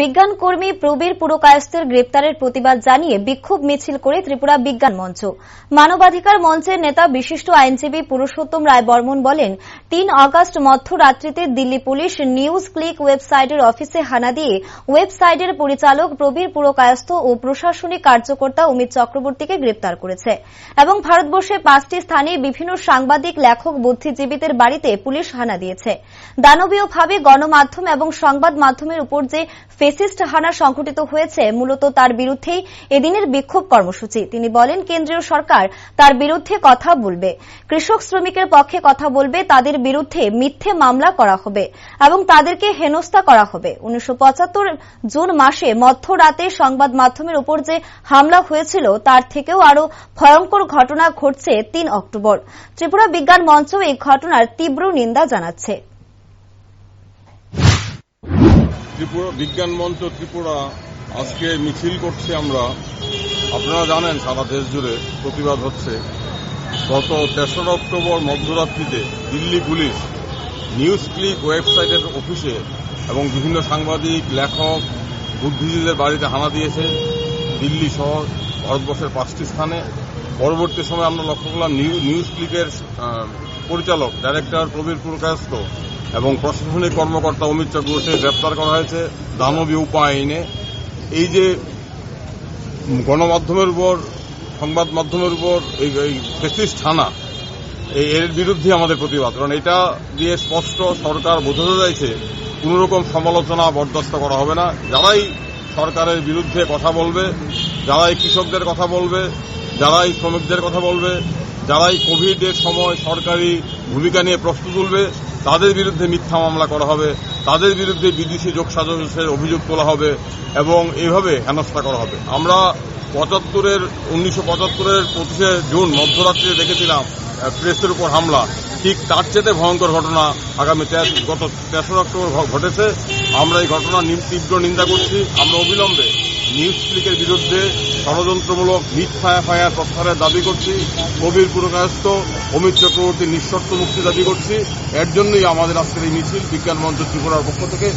বিজ্ঞান কর্মী প্রবীর পুরকায়স্থের গ্রেপ্তারের প্রতিবাদ জানিয়ে বিক্ষোভ মিছিল করে ত্রিপুরা বিজ্ঞান মঞ্চ। মানবাধিকার মঞ্চের নেতা বিশিষ্ট আইনজীবী পুরুষোত্তম রায় বর্মন বলেন, ৩ আগস্ট মধ্যরাত্রিতে দিল্লি পুলিশ নিউজ ক্লিক ওয়েবসাইটের অফিসে হানা দিয়ে ওয়েবসাইটের পরিচালক প্রবীর পুরকায়স্থ ও প্রশাসনিক কার্যকর্তা অমিত চক্রবর্তীকে গ্রেপ্তার করেছে এবং ভারতবর্ষে 5টি স্থানে বিভিন্ন সাংবাদিক, লেখক, বুদ্ধিজীবীদের বাড়িতে পুলিশ হানা দিয়েছে। দানবীয়ভাবে গণমাধ্যম এবং সংবাদ মাধ্যমের উপর যে ফেসিস্ট হানা সংঘটিত হয়েছে, মূলত তার বিরুদ্ধেই এদিনের বিক্ষোভ কর্মসূচি। তিনি বলেন, কেন্দ্রীয় সরকার তার বিরুদ্ধে কথা বলবে, কৃষক শ্রমিকের পক্ষে কথা বলবে, তাদের বিরুদ্ধে মিথ্যে মামলা করা হবে এবং তাদেরকে হেনস্থা করা হবে। 1975 জুন মাসে মধ্যরাতে সংবাদ মাধ্যমের উপর যে হামলা হয়েছিল, তার থেকেও আরো ভয়ঙ্কর ঘটনা ঘটছে 3 অক্টোবর। ত্রিপুরা বিজ্ঞান মঞ্চ এই ঘটনার তীব্র নিন্দা জানাচ্ছে। ত্রিপুরা বিজ্ঞান মঞ্চ ত্রিপুরা আজকে মিছিল করছে। আপনারা জানেন সারা দেশ জুড়ে প্রতিবাদ হচ্ছে। গত 3রা অক্টোবর মধ্যরাত্রিতে দিল্লি পুলিশ নিউজ ক্লিক ওয়েবসাইটের অফিসে এবং বিভিন্ন সাংবাদিক, লেখক, বুদ্ধিজীবীদের বাড়িতে হানা দিয়েছে দিল্লি সহ ভারতবর্ষের 5টি স্থানে। পরবর্তী সময় আমরা লক্ষ্য করলাম নিউজ ক্লিকের পরিচালক ডাইরেক্টর প্রবীর পুরকায়স্থ এবং প্রশাসনিক কর্মকর্তা অমিত চক্রবর্তীকে গ্রেপ্তার করা হয়েছে দানবীয় উপায় আইনে। এই যে গণমাধ্যমের উপর, সংবাদ মাধ্যমের উপর এই ফেসিস্ট হানা, এর বিরুদ্ধে আমাদের প্রতিবাদ। কারণ এটা দিয়ে স্পষ্ট সরকার বোঝাতে চাইছে কোনোরকম সমালোচনা বরদাস্ত করা হবে না। যারাই সরকারের বিরুদ্ধে কথা বলবে, যারাই কৃষকদের কথা বলবে, যারাই শ্রমিকদের কথা বলবে, যারাই কোভিডের সময় সরকারি ভূমিকা নিয়ে প্রশ্ন তুলবে, তাদের বিরুদ্ধে মিথ্যা মামলা করা হবে, তাদের বিরুদ্ধে বিদেশি যোগসাজশের অভিযোগ তোলা হবে এবং এইভাবে হেনস্থা করা হবে। আমরা 1975-এর 25শে জুন মধ্যরাত্রিতে দেখেছিলাম প্রেসের উপর হামলা। ঠিক তার চেয়ে ভয়ঙ্কর ঘটনা গত 3রা অক্টোবর ঘটেছে। আমরা এই ঘটনা তীব্র নিন্দা করছি। আমরা অবিলম্বে নিউজ ক্লিকের বিরুদ্ধে ষড়যন্ত্রমূলক মিথ্যা এফআইআর প্রত্যাহারের দাবি করছি। প্রবীর পুরকায়স্থ, অমিত চক্রবর্তীর নিঃশর্ত মুক্তি দাবি করছি। এর জন্যই আমাদের আজকের এই মিছিল বিজ্ঞান মঞ্চ ত্রিপুরার পক্ষ থেকে।